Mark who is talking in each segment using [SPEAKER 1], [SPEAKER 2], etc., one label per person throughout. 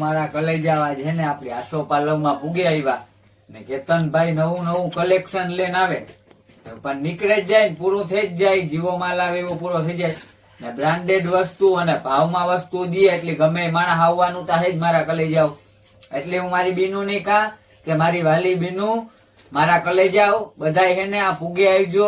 [SPEAKER 1] મારા કલેજા છે ને આપડી આસોપાલવમાં પૂગી આવ્યા ને કેતનભાઈ નવું નવું કલેક્શન લઈને આવે પણ નીકળે જ જાય, પૂરું થઈ જ જાય, જીવો માલ આવે એવો પૂરો થઈ જાય ને બ્રાન્ડેડ વસ્તુ અને ભાવમાં વસ્તુ દે એટલે ગમે માણસ આવવાનું તો જ મારા કલેજાઓ. એટલે હું મારી બીનું ની કા કે મારી વાલી બીનું મારા કલેજાઓ બધા એને આ પૂગે આવજો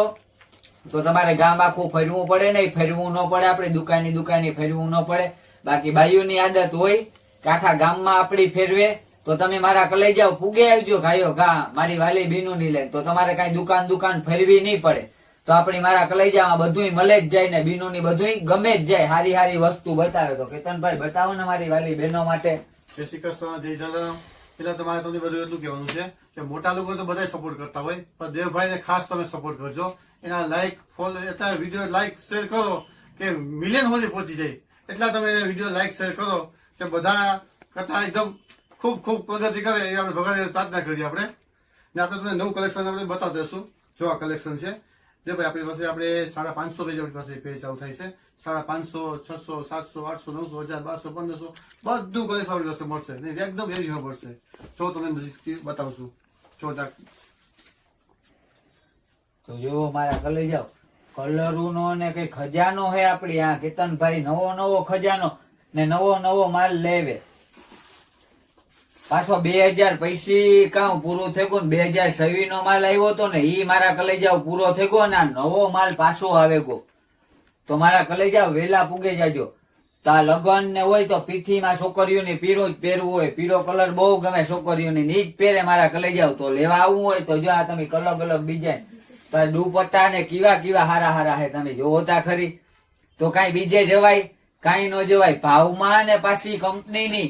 [SPEAKER 1] તો તમારે ગામ આખું ફરવું પડે નહીં, ફરવું ન પડે, આપડે દુકાની ફરવું ન પડે. બાકી બાયુની આદત હોય કે આખા ગામમાં આપડી ફેરવે તો તમે મારા કલેજાઓ પૂગે આવજો ગાયો ગા મારી વાલી બીનું ની લે તો તમારે કઈ દુકાન ફેરવી નહીં પડે. તો આપણી મારા કલેજામાં બધું મળે જ જાય ને બીનું ની બધું ગમે જ જાય. હારી હારી વસ્તુ બતાવે તો કેતનભાઈ બતાવો ને મારી વાલી બહેનો માટે.
[SPEAKER 2] જય શ્રી કૃષ્ણ, જય જલારામ. પેલા તમારે તમને બધું એટલું કહેવાનું છે કે મોટા લોકો તો બધા સપોર્ટ કરતા હોય પણ દેવભાઈને ખાસ તમે સપોર્ટ કરજો. એના લાઈક ફોલો એટલા વિડીયો લાઈક શેર કરો કે મિલિયન સુધી પહોંચી જાય એટલા તમે એને વિડીયો લાઈક શેર કરો કે બધા કરતા એકદમ ખૂબ ખૂબ પ્રગતિ કરે એ આપણે ભગવાનને પ્રાર્થના કરીએ આપણે. ને આપણે તમને નવું કલેક્શન આપણે બતાવી દઈશું. જો આ કલેક્શન છે જો ભાઈ આપણી પાસે આપણે 550 પેજ આપણી પાસે પેજ ચાલુ થાય છે. 550, 600, 700, 800, 900, 1000, 1200, 1500 બધું કલેક્શન આપણી પાસે મળશે ને એકદમ વેરીમાં મળશે. જો તમને નજીકથી બતાવશું. જો
[SPEAKER 1] તો જો મારા કલેજાઓ કલરો ને કઈ ખજાનો હે આપડી આ કેતનભાઈ નવો ખજાનો ને નવો માલ લેવે. પાછો 2000 પૈસી કાં પૂરું થઈ ગયું, 2026 નો માલ આવ્યો તો ને ઈ મારા કલેજાઓ પૂરો થઈ ગયો ને નવો માલ પાછો આવે ગયો. તો મારા કલેજાઓ વેલા પૂગે જાજો. તો આ લગન ને હોય તો પીઠીમાં છોકરીઓને પીળો જ પહેરવું હોય, પીળો કલર બહુ ગમે છોકરીઓને ઈ જ પહેરે મારા કલેજાઓ. તો લેવા આવવું હોય તો જો આ તમે અલગ ડિઝાઇન દુપટ્ટા ને કેવા હારા હે તમે જોવો તા ખરી. તો કઈ બીજે જવાય કઈ ન જવાય. ભાવમાં ને પાછી કંપનીની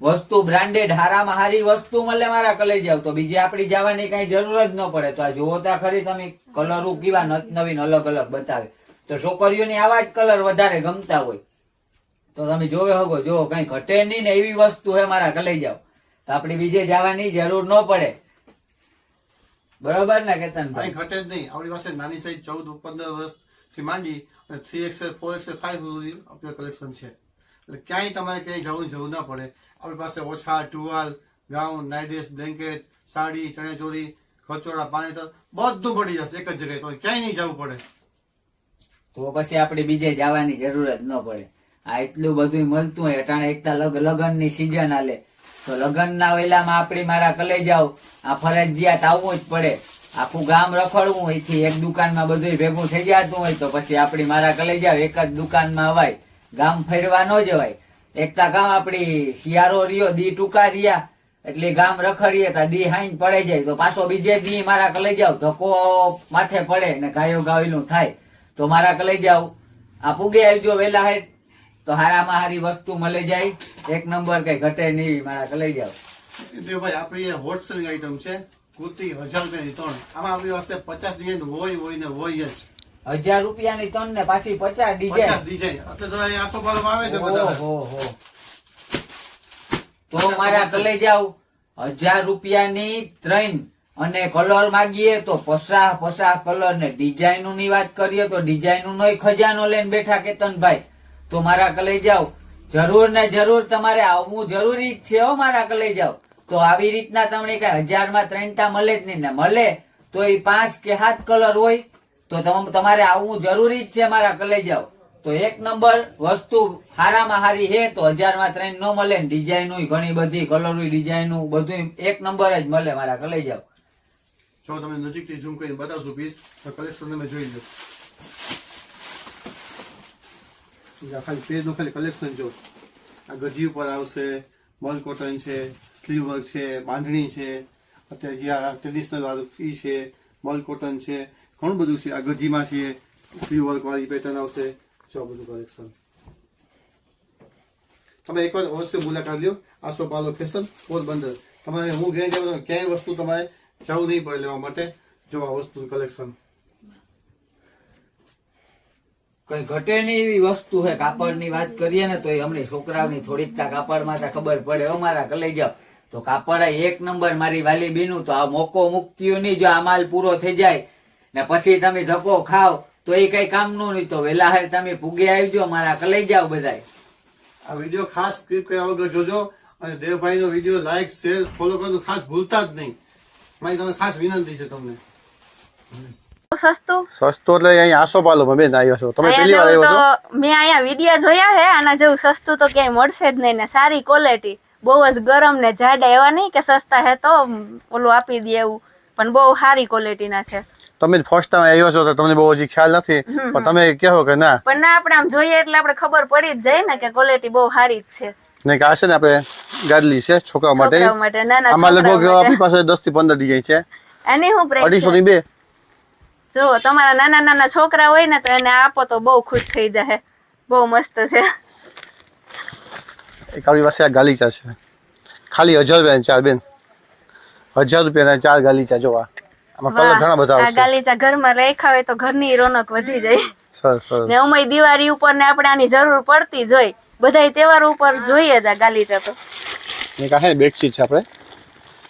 [SPEAKER 1] વસ્તુ બ્રાન્ડેડ હારામાં હારી વસ્તુ મળે મારા કલેજાઓ તો બીજે આપડી જવાની કઈ જરૂર જ ન પડે. તો આ જોવો તા ખરી તમે કલરો કેવા નવીન અલગ બતાવે. તો છોકરીઓની આવા જ કલર વધારે ગમતા હોય તો તમે જોવે હોગો. જો કઈ ઘટે નહીં ને એવી વસ્તુ હે મારા કલેજાઓ તો આપડી બીજે જવાની જરૂર ન પડે. બરોબર ને કેતનભાઈ?
[SPEAKER 2] ઘટે જ નહીં. આપણી પાસે નાની સાઈઝ 14-15 વર્ષથી માંડી અને 3XL, 4XL, 5 સુધી આપણું કલેક્શન છે. એટલે ક્યાંય તમારે ક્યાંય જવું જરૂર ના પડે. આપણી પાસે ઓછા, ટુવાલ, gown, night dress, blanket, sari, ચણિયાચોળી, ખચોડા, પાણીતર બધું મળી જશે એક જ જગ્યાએ. તો ક્યાંય નહીં જવું પડે.
[SPEAKER 1] તો પછી આપણે બીજે જવાની જરૂર જ ન પડે. આ એટલું બધું મળતું હોય. અટાણે એકતા લગ્ન ની સિઝન આલે તો લગ્ન ના વેલામાં આપડી મારા કલેજાઓ આ ફરજિયાત આવવું જ પડે. આખું ગામ રખડવું હોય એક દુકાનમાં બધું ભેગું થઈ જતું હોય તો પછી આપડી મારા કલેજાઓ એક જ દુકાનમાં અવાય. ગામ ફેરવા ન જવાય. એકતા ગામ આપડી શિયાળો રહ્યો દી ટૂંકા રહ્યા એટલે ગામ રખડીએ તા દી હાઈન પડે જાય તો પાછો બીજે દી મારા કલેજાઓ ધક્કો માથે પડે ને ગાયો ગાવેલું થાય. તો મારા કલેજાઓ આ પૂગે આવજો વેલા હેઠ તો હારામાં હારી વસ્તુ મળે જાય. એક નંબર કઈ ઘટે નહીં મારા કલેજાઓ.
[SPEAKER 2] ભાઈ આપણી હોલસેલ આઈટમ છે. કુર્તી 1000 રૂપિયાની 3. આમાં આપણી પાસે 50 ડિઝાઇન હોય ને હોય જ.
[SPEAKER 1] 1000 રૂપિયાની 3 ને પાછી 50 ડિઝાઇન.
[SPEAKER 2] અત્યારે તો આસોપાલવમાં આવે છે બધા.
[SPEAKER 1] તો મારા કલેજાઓ 1000 રૂપિયાની 3 અને કલર માંગીએ તો 50 કલર ને ડિઝાઇન ની વાત કરીએ તો ડિઝાઇન નો ખજાનો લઈને બેઠા કેતનભાઈ. તો મારા કલેજાઓ જરૂર ને જરૂર તમારે આવવું જરૂરી જ છે હો મારા કલેજાઓ. તો આવી રીતના તમને કઈ 1000 માં 3 મળે જ નહીં ને મળે તો એ 5 કે 7 કલર હોય તો તમારે આવવું જરૂરી જ છે મારા કલેજાઓ. તો એક નંબર વસ્તુ હારામાં હારી હે તો 1000 માં 3 ન મળે ને ડિઝાઇન ઘણી બધી કલર ડિઝાઇન બધું એક નંબર જ મળે મારા કલેજાઓ.
[SPEAKER 2] જો તમે નજીકથી ઝૂમ કરીને બતાવશું પીસ તો કલેક્શન તમે જોઈ લો. ખાલી પેજ નું ખાલી કલેક્શન જો આ ગજી ઉપર આવશે, મલ કોટન છે, સ્લીવ વર્ક છે, બાંધણી છે, અત્યારે જે આ ટ્રેડિશનલ વાળું ઈ છે, મલ કોટન છે, ઘણું બધું છે. આ ગજીમાં છે સ્લીવ વર્ક વાળી પેટર્ન આવશે. જો બધું કલેક્શન તમે એકવાર અવશ્ય મુલાકાત લ્યો. આસોપાલવ ફેશન પોરબંદર. તમારે હું ગેરંટી ક્યાંય વસ્તુ તમારે જવું નહીં પડે લેવા માટે. જો આ વસ્તુ કલેક્શન
[SPEAKER 1] કઈ ઘટે નહીં એવી વસ્તુ છે. કાપડ ની વાત કરીએ ને તો અમને છોકરાઓની થોડીક કાપડ માં ખબર પડે અમારા કલેજાઓ. તો કાપડ એક નંબર મારી વાલી બીનું. તો આ મોકો મુક્તિયું નહીં. જો આ માલ પૂરો થઈ જાય ને પછી તમે ધક્કો ખાવ તો એ કઈ કામનું નહીં. તો વેલા હાર તમે પૂગે આવજો મારા કલેજાઓ બધાય.
[SPEAKER 2] આ વિડીયો ખાસ સ્કીપ કર્યા વગર જોજો અને દેવભાઈ નો વિડીયો લાઈક શેર ફોલો કરવાનું ખાસ ભૂલતા જ નહીં. મારી તમે ખાસ વિનંતી છે તમને.
[SPEAKER 3] સસ્તું
[SPEAKER 2] સસ્તો એટલે અહીંયા આસોપાલવમાં બેન આવ્યો છો તમે પહેલી વાર
[SPEAKER 3] અહીંયા
[SPEAKER 2] આવ્યો છો?
[SPEAKER 3] જેવું તો મેં અહીંયા વિડીયો જોયા છે, આના જેવું સસ્તું તો ક્યાંય મળશે જ નહીં ને સારી ક્વોલિટી, બહુ જ ગરમ ને જાડા, એવા નહીં કે સસ્તા હે તો ઓલું આપી દે એવું, પણ બહુ સારી ક્વોલિટીના છે.
[SPEAKER 2] તમે ફર્સ્ટ ટાઈમ આવ્યો છો તો તમને બહુ હજી ખ્યાલ નથી, પણ તમે કહો કે ના
[SPEAKER 3] પણ ના આપણે આમ જોઈએ એટલે આપણે ખબર પડી જ જાય ને કે ક્વોલિટી બહુ સારી જ છે.
[SPEAKER 2] નહીં કે આ છે ને આપણે ગાદલી છે છોકરાઓ માટે.
[SPEAKER 3] છોકરાઓ માટે, નાના
[SPEAKER 2] આમાં લગભગ
[SPEAKER 3] છોકરાઓ
[SPEAKER 2] આપણી
[SPEAKER 3] માટે.
[SPEAKER 2] પાસે 10 થી 15 ડિઝાઇન છે.
[SPEAKER 3] આની શું પ્રાઇસ
[SPEAKER 2] 250
[SPEAKER 3] છે?
[SPEAKER 2] ની 2.
[SPEAKER 3] જો તમારા નાના નાના છોકરા હોય ને તો એને આપો તો બહુ ખુશ થઈ જાય, બહુ મસ્ત છે.
[SPEAKER 2] એક આપણી પાસે આ ગાલીચા છે, ખાલી 1000 રૂપિયાના 4 બેન. 1000 રૂપિયાના 4 ગાલીચા જોવા. આમાં કલર ઘણા બધા
[SPEAKER 3] આ
[SPEAKER 2] આવશે.
[SPEAKER 3] ગાલીચા ઘરમાં રાખ્યા હોય તો ઘરની રોનક વધી જાય.
[SPEAKER 2] સરસ સરસ.
[SPEAKER 3] ને ઉમય દિવાળી ઉપર ને આપણે આની જરૂર પડતી જ હોય, બધાય તહેવાર ઉપર જોઈએ જ આ ગાલીચા તો.
[SPEAKER 2] એક આ છે ને બેડશીટ છે આપણે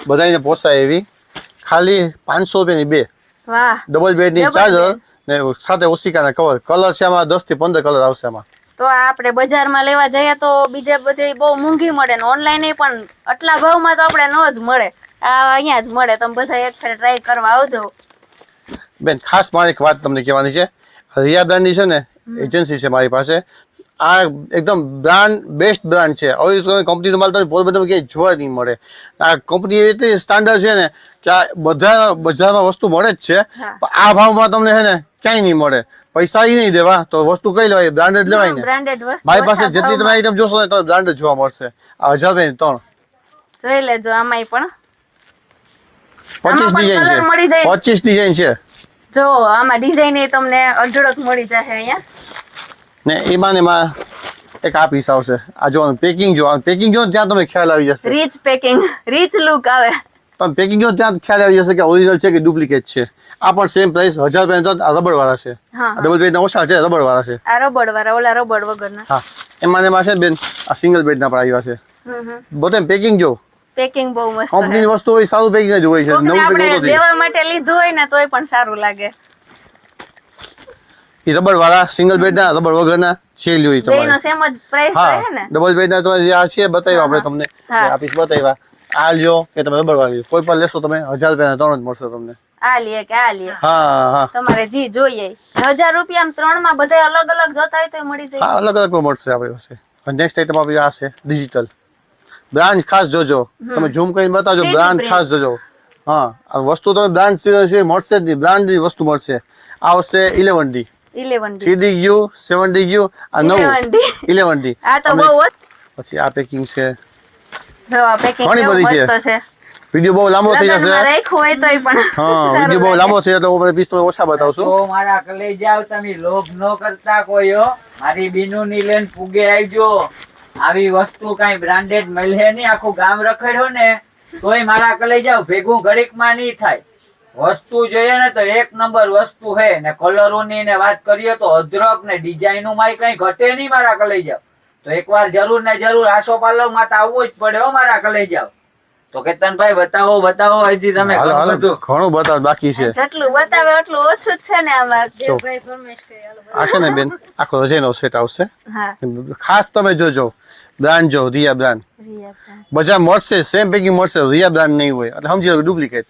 [SPEAKER 2] બધાને પોસાય એવી, ખાલી 500 રૂપિયાની 2.
[SPEAKER 3] વાહ,
[SPEAKER 2] ડબલ બેડની
[SPEAKER 3] Double
[SPEAKER 2] ચાર્જર
[SPEAKER 3] bed.
[SPEAKER 2] ને સાથે ઓશિકાના કવર. કલર છે આમાં 10 થી 15 કલર આવશે આમાં.
[SPEAKER 3] તો આ આપણે બજારમાં લેવા જઈએ તો બીજે બધે બહુ મોંઘી મળે ને ઓનલાઈન પણ આટલા ભાવમાં તો આપણે ન જ મળે, આ અહીંયા જ મળે. તમે બધા એક ફેર ટ્રાય કરવા આવજો.
[SPEAKER 2] બેન ખાસ મારી એક વાત તમને કહેવાની છે, રિયા બ્રાન્ડની છે ને એજન્સી છે મારી પાસે. આ એકદમ બ્રાન્ડ બેસ્ટ બ્રાન્ડ છે. હવે તમે કંપનીનો માલ તમે પોરબંદરમાં ક્યાંય જોવા નહીં મળે. આ કંપની એટલી સ્ટાન્ડર્ડ છે ને કે આ બધા બજારમાં વસ્તુ મળે જ છે,
[SPEAKER 3] હા.
[SPEAKER 2] પણ આ ભાવમાં તમને છે ને ક્યાંય નહીં મળે. પૈસા ઈ નહીં દેવા તો વસ્તુ કઈ લેવાય, બ્રાન્ડેડ લેવાય ને.
[SPEAKER 3] બ્રાન્ડેડ વસ્તુ
[SPEAKER 2] મારી પાસે
[SPEAKER 3] ઓછા
[SPEAKER 2] જેટલી તમે
[SPEAKER 3] ભાવમાં.
[SPEAKER 2] આઈટમ જોશો ને તમને બ્રાન્ડ જોવા મળશે. આ 1000 3
[SPEAKER 3] જોઈ લેજો, આમાંય પણ
[SPEAKER 2] 25
[SPEAKER 3] આમાં પણ
[SPEAKER 2] ડિઝાઇન
[SPEAKER 3] colour મળી
[SPEAKER 2] છે.
[SPEAKER 3] જાય.
[SPEAKER 2] 25 ડિઝાઇન છે
[SPEAKER 3] જો આમાં ડિઝાઇન એ તમને અઢળક મળી જશે અહીંયા.
[SPEAKER 2] ને એમાં ને એમાં એક આ પીસ આવશે. આ જોવાનું પેકિંગ જો, પેકિંગ જો ત્યાં તમને ખ્યાલ આવી જશે.
[SPEAKER 3] રીચ પેકિંગ, રીચ લુક આવે.
[SPEAKER 2] તમે પેકિંગ જો ત્યાં ખ્યાલ આવી જશે કે ઓરિજિનલ છે કે ડુપ્લિકેટ છે. આ પણ સેમ પ્રાઇસ 1000 રૂપિયા. રબડ વાળા છે,
[SPEAKER 3] હા,
[SPEAKER 2] ડબલ બેડ ના ઓછા છે, રબડ વાળા છે.
[SPEAKER 3] આ રબડ વાળા, ઓલા રબડ વગરના.
[SPEAKER 2] હા એમાં ને એમાં છે ને બેન આ સિંગલ બેડ ના પણ આવ્યા છે. બધે પેકિંગ જો,
[SPEAKER 3] પેકિંગ બહુ મસ્ત
[SPEAKER 2] કંપનીની વસ્તુ હોય સારું પેકિંગ જ હોય છે.
[SPEAKER 3] કોકને
[SPEAKER 2] નવું
[SPEAKER 3] આપણે
[SPEAKER 2] પેકિંગ
[SPEAKER 3] દેવા માટે લીધું હોય ને તોય પણ સારું લાગે.
[SPEAKER 2] એ રબડ વાળા સિંગલ બેડ ના, રબડ વગરના છે લ્યો
[SPEAKER 3] બેયનો
[SPEAKER 2] તમારે.
[SPEAKER 3] સેમ જ પ્રાઇસ
[SPEAKER 2] હા
[SPEAKER 3] છે ને.
[SPEAKER 2] ડબલ બેડ ના તમારે જે આ છે બતાવ્યા આપણે તમને,
[SPEAKER 3] હા.
[SPEAKER 2] આ પીસ બતાવ્યા. આ લ્યો કે તમે રબડ વાળી કોઈ પણ લેશો તમે 1000 રૂપિયા 3 જ મળશે તમને.
[SPEAKER 3] આ લે કે આ લે,
[SPEAKER 2] હા હા
[SPEAKER 3] તમારે જી જોઈએ. 1000 રૂપિયા 3 માં બધા અલગ અલગ જોતા હોય તો મળી જાય.
[SPEAKER 2] હા અલગ અલગ મળશે આપણી પાસે. નેક્સ્ટ આઈટમ આપણી આ છે ડિજિટલ બ્રાન્ડ. ખાસ જોજો, તમે ઝૂમ કરીને બતાવજો.
[SPEAKER 3] 3D
[SPEAKER 2] brand
[SPEAKER 3] print.
[SPEAKER 2] ખાસ જોજો. હા આ વસ્તુ તમે બ્રાન્ડ છે મળશે જ નહીં, બ્રાન્ડની વસ્તુ મળશે. આ આવશે 11D,
[SPEAKER 3] 11D
[SPEAKER 2] 3DU, 7DU, આ નવું
[SPEAKER 3] 11D.
[SPEAKER 2] 11D.
[SPEAKER 3] આ તો બહુ
[SPEAKER 2] પછી આ પેકિંગ છે.
[SPEAKER 3] જો આ પેકિંગ
[SPEAKER 2] ઘણી
[SPEAKER 3] કેવું
[SPEAKER 2] બધી છે.
[SPEAKER 3] મસ્ત છે.
[SPEAKER 2] વિડીયો બહુ લાંબો થઈ
[SPEAKER 3] લગનમાં
[SPEAKER 2] જશે.
[SPEAKER 3] રાખ્યું હોય તોય પણ
[SPEAKER 2] હા
[SPEAKER 3] સારું
[SPEAKER 2] વિડીયો બહુ
[SPEAKER 3] લાગે.
[SPEAKER 2] લાંબો થઈ જશે તો હું પીસ તમે ઓછા બતાવશું.
[SPEAKER 1] તો મારા કલેજાઓ તમે લોભ ન કરતા કોઈ હો. મારી બીનુની લઈને પૂગે આવજો. આવી વસ્તુ કઈ બ્રાન્ડેડ મળે નહીં, આખું ગામ રખડ્યો ને તોય મારા કલેજાઓ ભેગું ઘડીકમાં નહીં થાય. વસ્તુ જોઈએ ને તો એક નંબર વસ્તુ હે ને. કલરોની ને વાત કરીએ તો અદરક ને ડિઝાઇનો માં કઈ ઘટે નહીં મારા કલેજાઓ. તો એકવાર જરૂર ને જરૂર આસોપાલવ માં તો આવવું જ પડે હો મારા કલેજાઓ. તો કેતનભાઈ બતાવો બતાવો, હજી તમે
[SPEAKER 2] હાલો,
[SPEAKER 1] ઘણું
[SPEAKER 2] હાલો,
[SPEAKER 1] બધું.
[SPEAKER 2] ઘણું બતાવ બાકી છે.
[SPEAKER 3] જેટલું બતાવે એટલું ઓછું જ છે ને આમાં.
[SPEAKER 2] જો. આ છે ને બેન આખો રજાઈનો સેટ આવશે.
[SPEAKER 3] હા,
[SPEAKER 2] ખાસ તમે જોજો, બ્રાન્ડ જો રિયા બ્રાન્ડ.
[SPEAKER 3] રિયા brand.
[SPEAKER 2] બજાર મળશે સેમ પેકિંગ મળશે, રિયા બ્રાન્ડ નહીં હોય એટલે સમજી લો ડુપ્લિકેટ.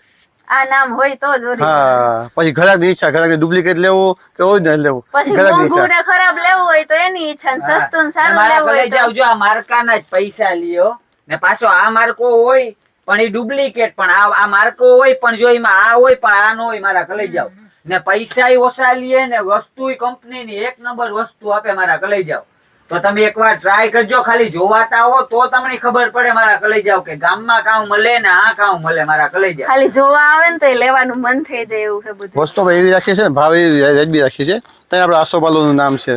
[SPEAKER 3] આ નામ હોય તો જ original.
[SPEAKER 2] હા પછી ઘરાકની ઈચ્છા, ઘરાક ડુપ્લિકેટ લેવું કે ઓરિજિનલ લેવું
[SPEAKER 3] પછી
[SPEAKER 2] ઘરાકની
[SPEAKER 3] મોંઘું
[SPEAKER 2] ઈચ્છા.
[SPEAKER 3] ને ખરાબ લેવું હોય તો એની ઈચ્છા ને
[SPEAKER 1] હા.
[SPEAKER 3] સસ્તું ને
[SPEAKER 1] ને
[SPEAKER 3] સારું
[SPEAKER 1] મારા
[SPEAKER 3] લેવું હોય
[SPEAKER 1] કલેજાઓ
[SPEAKER 3] તો
[SPEAKER 1] જો આ માર્કાના જ પૈસા લ્યો ને પાછો આ માર્કો હોય પણ એ ડુપ્લિકેટ, પણ આ માર્કો હોય પણ જો એમાં આ હોય પણ આ નો હોય મારા કલેજાઓ. ને પૈસા ઓછા લે ને વસ્તુ કંપનીની એક નંબર વસ્તુ આપે મારા કલેજાઓ. તો તમે એકવાર ટ્રાય કરજો, ખાલી જોવાતા હો તો તમને ખબર પડે મારા કલેજાઓ કે ગામમાં કામ મળે ને આ કામ મળે મારા કલેજાઓ.
[SPEAKER 3] ખાલી જોવા આવે ને તો લેવાનું મન થઈ જાય એવું છે બધું.
[SPEAKER 2] વસ્તુ આપણે એવી રાખીએ છે ને, ભાવ એવી વ્યાજબી રાખીએ છે. ત્યાં આપણે આસોપાલુનું નામ છે.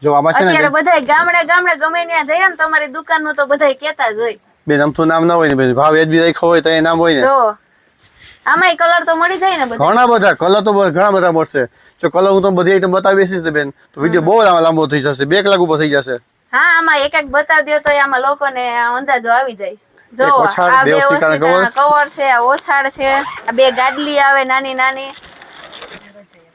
[SPEAKER 2] જો આમાં છે
[SPEAKER 3] અત્યારે
[SPEAKER 2] ને
[SPEAKER 3] બધાય ગામડે ગામડે ગમે ત્યાં જઈએ ને તમારી દુકાન નું તો બધાય કેતા જ હોય.
[SPEAKER 2] બેન અમથું નામ ના હોય ને બેન, ભાવ વ્યાજબી રાખ્યો હોય તો એ નામ હોય ને.
[SPEAKER 3] જો આમાંય કલર તો મળી જાય ને બધા.
[SPEAKER 2] ઘણા બધા કલર તો ઘણા બધા મળશે. જો કલર હું તમને બધી આઈટમ બતાવી બેસીશ ને બેન તો વિડીયો બહુ લાંબો થઈ જશે, 2 કલાક ઉપર થઈ જશે.
[SPEAKER 3] હા, આમાં એક એક બતાવી દો તો આમાં લોકોને અંદાજો આવી જાય. જો
[SPEAKER 2] એક ઓછાળ,
[SPEAKER 3] આ
[SPEAKER 2] બે
[SPEAKER 3] બે
[SPEAKER 2] ઓશિકાના
[SPEAKER 3] ઓશિકાના કવર છે, આ ઓછાળ છે, આ બે ગાડલી આવે નાની નાની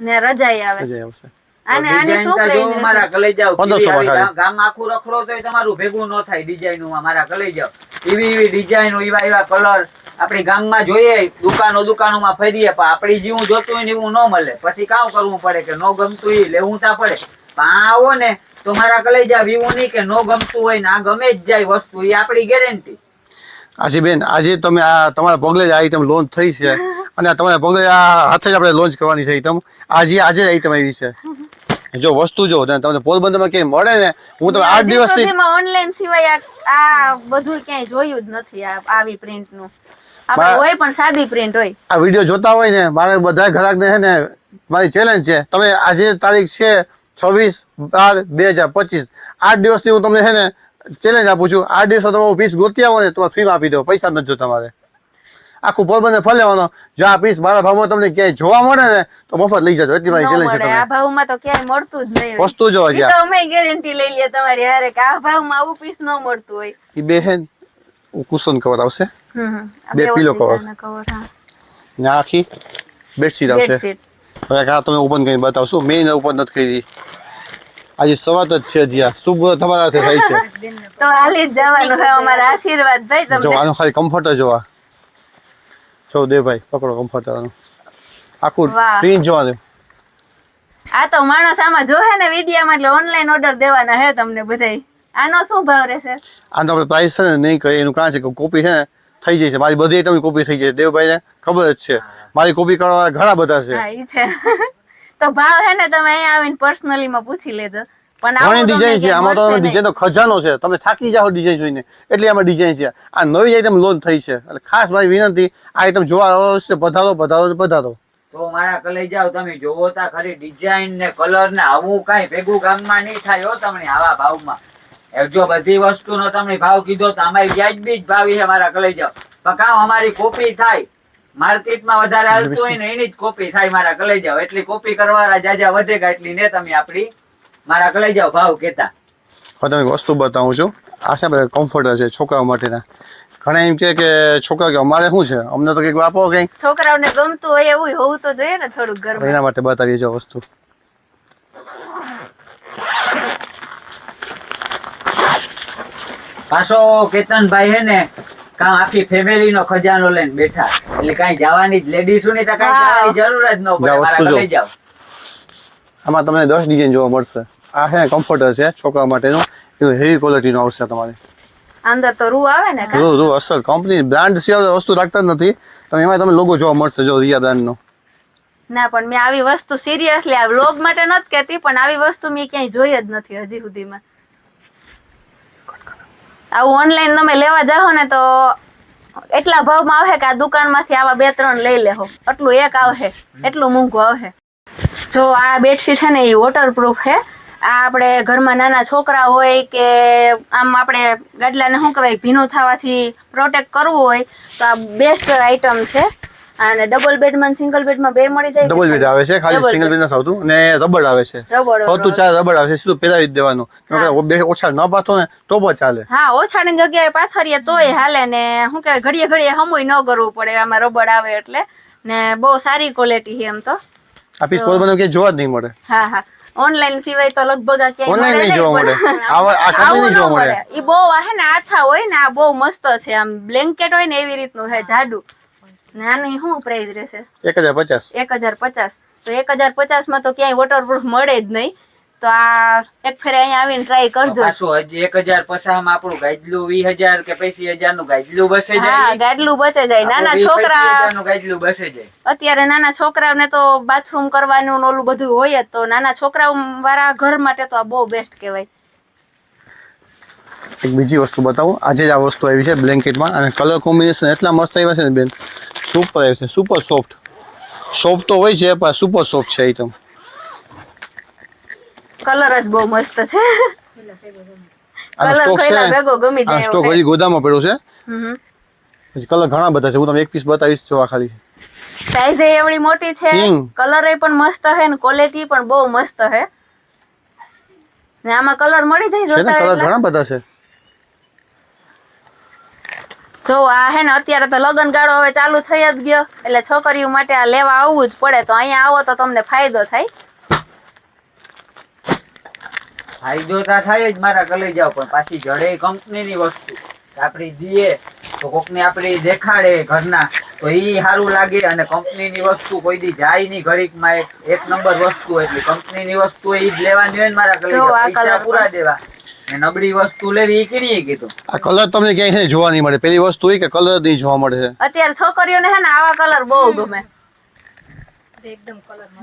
[SPEAKER 3] ને રજાઈ આવે.
[SPEAKER 2] મજા આવશે.
[SPEAKER 3] આને આની
[SPEAKER 1] ડિઝાઇન
[SPEAKER 3] શું
[SPEAKER 1] તા
[SPEAKER 3] પ્રાઇસ
[SPEAKER 1] જો
[SPEAKER 3] રહેશે?
[SPEAKER 1] મારા કલે જાવ
[SPEAKER 2] 1500 માં ખાલી.
[SPEAKER 1] ગામ આખું રખડો તોય તમારું ભેગું ન થાય ડિઝાઇન માં મારા કલે જાવ એવી ડિઝાઇન એવા કલર આપણી ગામમાં જોઈએ દુકાનોમાં ફરીએ પણ આપણી જેવું જોતું હોય ને એવું ન મળે પછી કામ કરવું પડે કે નો ગમતું એ લેવું તા પડે પણ આ આવો ને તો મારા કલે જાવ એવું નહીં કે નો ગમતું હોય ને આ ગમે જ જાય વસ્તુ એ આપણી ગેરંટી.
[SPEAKER 2] આજી બેન આજે તમે આ તમારા પગલે જ આ આઈટમ લોન્ચ થઈ છે અને આ તમારા પગલે આ હાથે જ આપણે લોન્ચ કરવાની છે આઈટમ આજે આઈટમ આવી છે. જો વસ્તુ જો ને તમને પોરબંદરમાં ક્યાંય મળે ને હું તમે 8 દિવસથી
[SPEAKER 3] ઓનલાઈન સિવાય આ બધું ક્યાંય જોયું જ નથી આવી પ્રિન્ટ નું. આપણે
[SPEAKER 2] બા-
[SPEAKER 3] હોય પણ સાદી પ્રિન્ટ હોય.
[SPEAKER 2] આ વિડીયો જોતા હોય ને મારે બધા ગ્રાહકને છે ને મારી ચેલેન્જ છે તમે આજે તારીખ છે 26/12/2025 8 દિવસથી હું તમને છે ને ચેલેન્જ આપું છું 8 દિવસમાં તમે પીસ ગોતી આવો ને તો ફ્રીમાં આપી દો પૈસા નથી જો તમારે આખું પોરબંદર ફરી લેવાનો જો આ પીસ મારા ભાવમાં તમને ક્યાંય જોવા મળે ને તો મફત લઈ જજો એટલી મારી
[SPEAKER 3] ન
[SPEAKER 2] ચેલેન્જ છે
[SPEAKER 3] મળે. આ
[SPEAKER 2] તમને
[SPEAKER 3] ભાવમાં તો ક્યાંય મળતું જ નહીં હોય.
[SPEAKER 2] વસ્તુ જો
[SPEAKER 3] ઈ
[SPEAKER 2] હજી
[SPEAKER 3] તો અમે ગેરંટી લઈ લઈએ તમારી હારે કે આ ભાવમાં આવું પીસ ન મળતું હોય.
[SPEAKER 2] એ બે હે કુશન કવર આવશે
[SPEAKER 3] આ
[SPEAKER 2] બે pillow cover.
[SPEAKER 3] cover, હા.
[SPEAKER 2] ને આખી બેડશીટ આવશે
[SPEAKER 3] બેડશીટ.
[SPEAKER 2] હવે આ તમે ઓપન કરીને બતાવશું મેં ઓપન નથી કરી આજે સવાત જ છે જ્યાં શુભ તમારા હાથે થાય છે
[SPEAKER 3] તો હાલી જ જવાનું હોય અમારા આશીર્વાદ ભાઈ
[SPEAKER 2] જો
[SPEAKER 3] તમને.
[SPEAKER 2] આનો ખાલી કમ્ફર્ટર જોવા જો દે ભાઈ પકડો કમ્ફર્ટર આનું આખું
[SPEAKER 3] વાહ.
[SPEAKER 2] પ્રિન્ટ જોવાનું
[SPEAKER 3] આ તો માણસ આમાં જોહે ને વિડીયામાં એટલે ઓનલાઈન ઓર્ડર દેવાના હે તમને બધાય. આનો શું ભાવ રહેશે?
[SPEAKER 2] આનો આપણે પ્રાઇસ છે ને નહીં કહે એનું કારણ છે કે કોપી છે ને થઈ જાય છે મારી બધી આઈટમની કોપી થઈ જાય દેવભાઈને ખબર જ છે મારી કોપી કરવા ઘણા બધા છે
[SPEAKER 3] હા ઈ છે. તો ભાવ હે ને તમે અહીંયા આવીને પર્સનલી માં પૂછી લેજો. પણ
[SPEAKER 2] ઘણી
[SPEAKER 3] આવું તમને
[SPEAKER 2] ડિઝાઇન છે
[SPEAKER 3] ક્યાંય
[SPEAKER 2] આમાં તો
[SPEAKER 3] મળશે નહીં.
[SPEAKER 2] ડિઝાઇનનો ખજાનો છે તમે થાકી જાઓ ડિઝાઇન જોઈને એટલી આમાં ડિઝાઇન છે આ નવી આઈટમ લોન્ચ થઈ છે એટલે ખાસ મારી વિનંતી આ આઈટમ જોવા અવશ્ય પધારો
[SPEAKER 1] તો મારા કલે જાવ તમે જોવો તા ખરી ડિઝાઇન ને કલર ને આવું કઈ ભેગું ગામમાં નહીં થાય હો તમને આવા ભાવમાં. જો બધી વસ્તુનો તમે ભાવ કીધો તો અમારી વ્યાજબી જ ભાવી છે મારા કલે જાવ પણ કામ અમારી કોપી થાય માર્કેટમાં વધારે હાલતું હોય ને એની જ કોપી થાય મારા કલે જાવ એટલી કોપી કરવાના જાજા વધેગા એટલી ને તમે આપડી મારા કલે જાવ ભાવ કેતા.
[SPEAKER 2] હવે તમે વસ્તુ બતાવું છું આ છે આપણે કમ્ફર્ટર છે છોકરાઓ માટેના ઘણા એમ કે છોકરા કે અમારે શું છે અમને તો કંઈક આપો કંઈક
[SPEAKER 3] છોકરાઓને ગમતું હોય એવું હોવું તો જોઈએ ને થોડુંક ઘરમાં.
[SPEAKER 2] એના માટે બતાવીએ જો વસ્તુ
[SPEAKER 1] પાછો કેતનભાઈ હે ને કાં આખી ફેમિલી નો ખજાનો લઈને બેઠા એટલે કાંઈ જવાની લેડીઝ ની તો કાંઈ
[SPEAKER 3] વાહ.
[SPEAKER 1] જવાની જરૂર જ ન પડે
[SPEAKER 2] જાઓ,
[SPEAKER 1] મારા
[SPEAKER 2] વસ્તુ
[SPEAKER 1] કલે જાવ.
[SPEAKER 2] આમાં તમને 10 ડિઝાઇન જોવા મળશે આ છે કમ્ફર્ટર છે છોકરા માટેનું એનું હેવી ક્વોલિટીનું આવશે તમારે
[SPEAKER 3] અંદર તો રૂ આવે ને કાં?
[SPEAKER 2] રૂ અસલ કંપની બ્રાન્ડ સિવાય વસ્તુ રાખતા જ નથી તમે એમાં તમે લોગો જોવા મળશે જો રિયા બ્રાન્ડનો
[SPEAKER 3] ના પણ મેં આવી વસ્તુ સિરિયસલી આ વ્લોગ માટે નથી કહેતી પણ આવી વસ્તુ મેં ક્યાંય જોઈ જ નથી હજી સુધીમાં. આવું ઓનલાઈન તમે લેવા જાઓ ને તો એટલા ભાવમાં આવે કે આ દુકાનમાંથી આવા 2-3 લઈ લેહો એટલું એક આવશે એટલું મોંઘું આવશે. જો આ બેડશીટ છે ને એ વોટરપ્રૂફ છે. આ આપણે ઘરમાં નાના છોકરા હોય કે આમ આપણે ગાડલાને શું કહેવાય ભીનું થવાથી પ્રોટેક્ટ કરવું હોય તો આ બેસ્ટ આઈટમ છે. અને ડબલ બેડમાં સિંગલ બેડમાં બે મળી જાય.
[SPEAKER 2] ડબલ બેડ આવે છે ખાલી
[SPEAKER 3] Double
[SPEAKER 2] સિંગલ બેડ નથી આવતું અને રબડ આવે છે
[SPEAKER 3] રબડ
[SPEAKER 2] હોતું ચાર રબડ આવે છે સીધું પહેરાવી જ દેવાનું બે ઓછા ન પાથો ને તો પણ ચાલે
[SPEAKER 3] હા ઓછાની જગ્યાએ પાથરીએ તોય હાલે ને શું કહેવાય ઘડીએ ઘડીએ હમુય ન કરવું પડે આમાં રબડ આવે એટલે ને બહુ સારી ક્વોલિટી છે એમ તો.
[SPEAKER 2] આ પીસ પોરબંદર કે જોવા જ નહીં મળે
[SPEAKER 3] હા હા ઓનલાઈન સિવાય તો લગભગ આ ક્યાંય
[SPEAKER 2] Online નહીં જોવા મળે. આ કાંઈ નહીં જોવા મળે.
[SPEAKER 3] ઈ બહુ હે ને આછા હોય ને આ બહુ મસ્ત છે આમ બ્લેન્કેટ હોય ને એવી રીતનું છે જાડું ને આની શું પ્રાઇસ રહેશે?
[SPEAKER 2] 1050
[SPEAKER 3] 1050. તો 1050 માં તો ક્યાંય વોટરપ્રૂફ મળે જ નહીં તો આ એક ફેરે અહીંયા આવીને ટ્રાય કરજો.
[SPEAKER 1] પાછું હજી 1050 માં આપણું ગાજલું 20000 કે 25000 નું ગાજલું બસે
[SPEAKER 3] હા
[SPEAKER 1] જાય
[SPEAKER 3] ગાડલું બચે જાય નાના
[SPEAKER 1] આપણું 20-25,000
[SPEAKER 3] છોકરા
[SPEAKER 1] નું ગાજલું બસે જાય.
[SPEAKER 3] અત્યારે નાના છોકરાઓને તો બાથરૂમ કરવાનું ને ઓલું બધું હોય જ તો નાના છોકરાઓ વાળા ઘર માટે તો આ બહુ બેસ્ટ કહેવાય.
[SPEAKER 2] એક બીજી વસ્તુ બતાવું આજે જ આ વસ્તુ આવી છે બ્લેન્કેટમાં અને કલર કોમ્બિનેશન એટલા મસ્ત આવ્યા છે ને બેન સુપર આવ્યું છે સુપર સોફ્ટ તો હોય છે પણ સુપર સોફ્ટ છે આઈટમ
[SPEAKER 3] કલર જ બહુ મસ્ત છે.
[SPEAKER 2] આનો
[SPEAKER 3] કલર
[SPEAKER 2] સ્ટોક છે
[SPEAKER 3] પહેલા ભેગો ગમી
[SPEAKER 2] આ
[SPEAKER 3] જાય
[SPEAKER 2] સ્ટોક
[SPEAKER 3] એવો
[SPEAKER 2] હજી ગોદામમાં પડ્યો છે
[SPEAKER 3] હમ
[SPEAKER 2] પછી કલર ઘણા બધા છે હું તમને એક પીસ બતાવીશ જો આ ખાલી
[SPEAKER 3] સાઈઝ એવડી મોટી છે
[SPEAKER 2] King.
[SPEAKER 3] કલર પણ મસ્ત છે ને ક્વોલિટી પણ બહુ મસ્ત છે ને આમાં કલર મળી જાય
[SPEAKER 2] છે ને
[SPEAKER 3] જોતા
[SPEAKER 2] કલર
[SPEAKER 3] એટલે.
[SPEAKER 2] ઘણા બધા છે
[SPEAKER 3] જો આ હે ને અત્યારે તો લગન ગાળો હવે ચાલુ થઈ જ ગયો એટલે છોકરીઓ માટે આ લેવા આવવું જ પડે તો અહીંયા આવો તો તમને ફાયદો થાય.
[SPEAKER 1] ફાયદો તો થાય જ મારા કલેજાઓ, પણ પાછી જડે કંપનીની વસ્તુ આપડી દઈએ તો કોકને આપડી દેખાડે ઘરના તો ઈ સારું લાગે, અને કંપનીની વસ્તુ કોઈ દી જાય નહીં ઘડીકમાં, એક નંબર વસ્તુ એટલે કંપનીની વસ્તુ ઈ જ લેવાની હોય ને મારા
[SPEAKER 3] જો આ
[SPEAKER 1] કલેજા, પૈસા
[SPEAKER 3] colour
[SPEAKER 1] પૂરા દેવા ને નબળી વસ્તુ લેવી ઈ કેની કીધું.
[SPEAKER 2] આ કલર તમને ક્યાંય છે ને જોવા નહીં મળે, પેલી વસ્તુ હોય કે કલર નહીં જોવા મળે છે.
[SPEAKER 3] અત્યારે છોકરીઓને છે ને આવા કલર બહુ ગમે.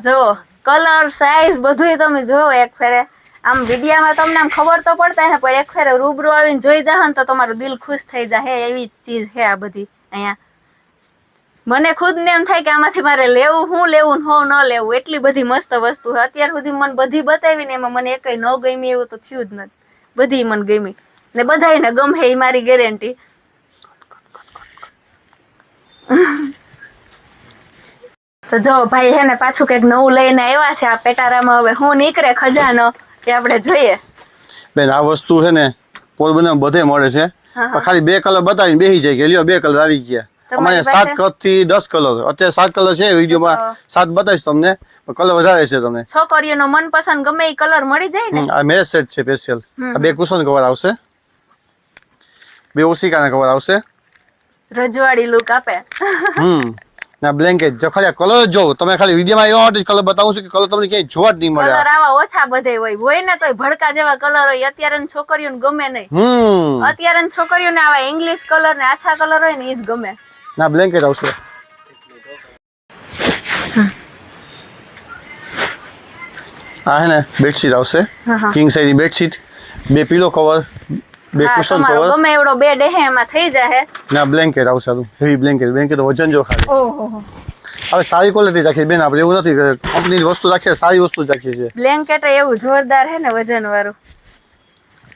[SPEAKER 3] જો કલર સાઈઝ બધુંય તમે જોવો એક ફેરે, આમ વિડિયામાં તમને આમ ખબર તો પડતા હે, પણ એક ફેરે રૂબરૂ આવીને જોઈ જાવ ને તો તમારું દિલ ખુશ થઈ જાય એવી ચીજ છે આ બધી અહીંયા. મને ખુદ ને એમ થાય કે આમાંથી મારે લેવું, હું લેવું ને હું ન લેવું, એટલી બધી મસ્ત વસ્તુ છે. અત્યાર સુધી મને બધી બતાવી ને એમાં મને એકય ન ગમી એવું તો થયું જ નથી, બધી મને ગમી ને બધાયને ગમે એ મારી ગેરંટી. તો જો ભાઈ હે ને પાછું કઈક નવું લઈને આવ્યા છે આ પેટારામાં, હવે હું નીકળે ખજાનો એ આપણે જોઈએ.
[SPEAKER 2] બેન આ વસ્તુ છે ને પોરબંદર બધે મળે છે, પણ ખાલી 2 કલર બતાવીને બેસી જાય કે લ્યો 2 કલર આવી ગયા. અમારે 7 કલર થી 10 કલર, અત્યારે 7 કલર છે વિડીયોમાં, 7 બતાવીશ તમને, કલર વધારે છે તમને.
[SPEAKER 3] છોકરીઓનો મનપસંદ ગમે એ કલર મળી જાય ને.
[SPEAKER 2] આ મેરેજ સેટ છે સ્પેશિયલ. આ 2 કુશન કવર આવશે, 2 ઓશિકાના કવર આવશે,
[SPEAKER 3] રજવાડી લુક આપે.
[SPEAKER 2] ના બ્લેન્કેટ જો ખાલી કલર જો તમે, ખાલી વિડીયોમાં એવા માટે કલર બતાવું છું કે કલર તમને ક્યાંય જોવા જ નહીં મળે.
[SPEAKER 3] કલર આવા ઓછા બધે હોય ને તોય ભડકા જેવા કલર હોય. અત્યારે છોકરીઓને ગમે નહીં, અત્યારે છોકરીઓને આવા ઇંગ્લિશ કલર ને આછા કલર હોય ને એ જ ગમે.
[SPEAKER 2] ના બ્લેન્કેટ આવશે. આ હે ને બેડશીટ આવશે, કિંગ સાઈઝની બેડશીટ, 2 પીલો કવર, 2 કુશન
[SPEAKER 3] તમારો
[SPEAKER 2] કવર,
[SPEAKER 3] ગમે એવડો બેડ હે એમાં થઈ જાય.
[SPEAKER 2] ના બ્લેન્કેટ આવશે, હેવી બ્લેન્કેટ. બ્લેન્કેટ વજન જો ખાલી.
[SPEAKER 3] ઓહો,
[SPEAKER 2] હવે સારી ક્વોલિટી રાખી બેન, આપણે એવું નથી કે કંપનીની વસ્તુ રાખીએ, સારી વસ્તુ જ રાખીએ છીએ.
[SPEAKER 3] બ્લેન્કેટ એવું જોરદાર હે ને વજન વાળું.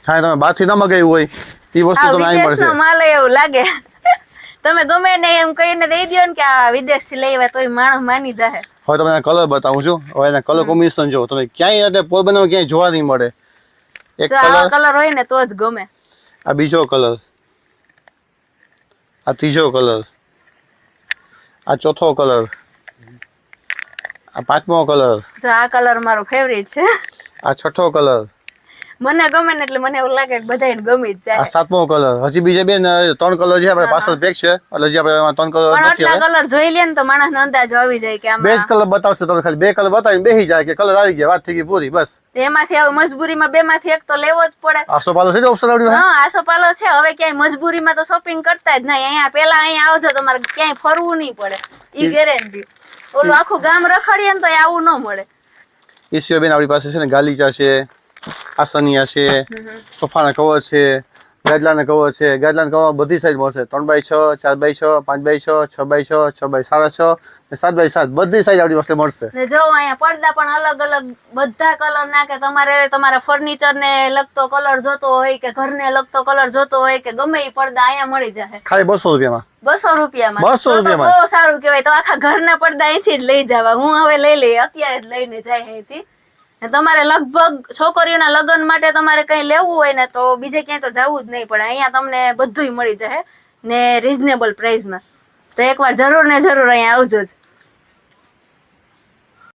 [SPEAKER 2] હા તમે બહારથી ન મગાવ્યું હોય એ વસ્તુ તમને અહીં મળશે.
[SPEAKER 3] વિદેશનો માલ એવું લાગે, તમે ગમે ને એમ કહીને દઈ દો ને કે આ વિદેશથી લઈ આવ્યા તોય માણસ માની જાય.
[SPEAKER 2] હવે તમને કલર બતાવું છું, હવે એના કલર કોમ્બિનેશન જો તમે ક્યાંય પોરબંદરમાં ક્યાંય જોવા નહીં મળે. એક
[SPEAKER 3] આવા કલર હોય ને તો જ ગમે.
[SPEAKER 2] આ બીજો કલર, આ ત્રીજો કલર, આ ચોથો કલર, આ 5મો કલર,
[SPEAKER 3] જો આ કલર મારો ફેવરિટ છે.
[SPEAKER 2] આ 6થો કલર,
[SPEAKER 3] મને ગમે ને એટલે મને એવું લાગે કે બધાને ગમી જ જાય.
[SPEAKER 2] આ 7મો કલર. હજી બીજા બેન 3 કલર છે આપણે પાછળ પેક છે, એટલે જે આપણે 3 કલર
[SPEAKER 3] પણ
[SPEAKER 2] નથી.
[SPEAKER 3] આટલા કલર જોઈ લે ને તો માણસનો અંદાજ આવી જાય કે
[SPEAKER 2] બે જ
[SPEAKER 3] આમાં
[SPEAKER 2] કલર બતાવશે તમને, ખાલી 2 કલર બતાવીને બેસી જાય કે કલર આવી ગયા, વાત થઈ ગઈ પૂરી બસ.
[SPEAKER 3] એમાંથી હવે મજબૂરીમાં 2 માંથી એક તો લેવો જ પડે.
[SPEAKER 2] આસો પાલો છે ઓપ્શન આવડ્યું.
[SPEAKER 3] હા આસોપાલો છે. હવે ક્યાંય મજબૂરીમાં તો શોપિંગ કરતા જ નહીં. અહીંયા પેલા અહીંયા આવજો તમારે ક્યાંય ફરવું નહીં પડે, ઈ ગેરંટી. ઓલું આખું ગામ રખડીએ ને તો આવું ન મળે.
[SPEAKER 2] એ સિવાય બેન આપણી પાસે છે ને ગાલીચા છે, આસનિયા છે, સોફાના કવર છે, ગાદલાના કવર છે. ગાદલાના કવર બધી સાઈઝ મળશે, 3x6, 4x6, 5x6, 6x6, 6x6 ને 7x7 બધી સાઈઝ આપણી પાસે મળશે.
[SPEAKER 3] ને જો અહીંયા પડદા પણ અલગ અલગ બધા કલર ના, કે તમારે તમારા ફર્નિચર ને લગતો કલર જોતો હોય કે ઘરને લગતો કલર જોતો હોય કે ગમે એ પડદા અહીંયા મળી જાય
[SPEAKER 2] ખાલી 200 રૂપિયામાં.
[SPEAKER 3] 200 રૂપિયામાં.
[SPEAKER 2] 200 રૂપિયામાં
[SPEAKER 3] બહુ સારું કહેવાય. તો આખા ઘરના પડદા અહીંથી જ લઈ જવા. હું હવે લઈ લઈ, અત્યારે જ લઈને જાય અહીંથી. તમારે લગભગ છોકરીઓના લગ્ન માટે તમારે કઈ લેવું હોય ને તો બીજે ક્યાંય તો જવું જ નહીં પડે. અહીંયા તમને બધુંય મળી જાય ને રીઝનેબલ પ્રાઇસમાં. તો એકવાર જરૂર ને જરૂર અહીંયા આવજો જ.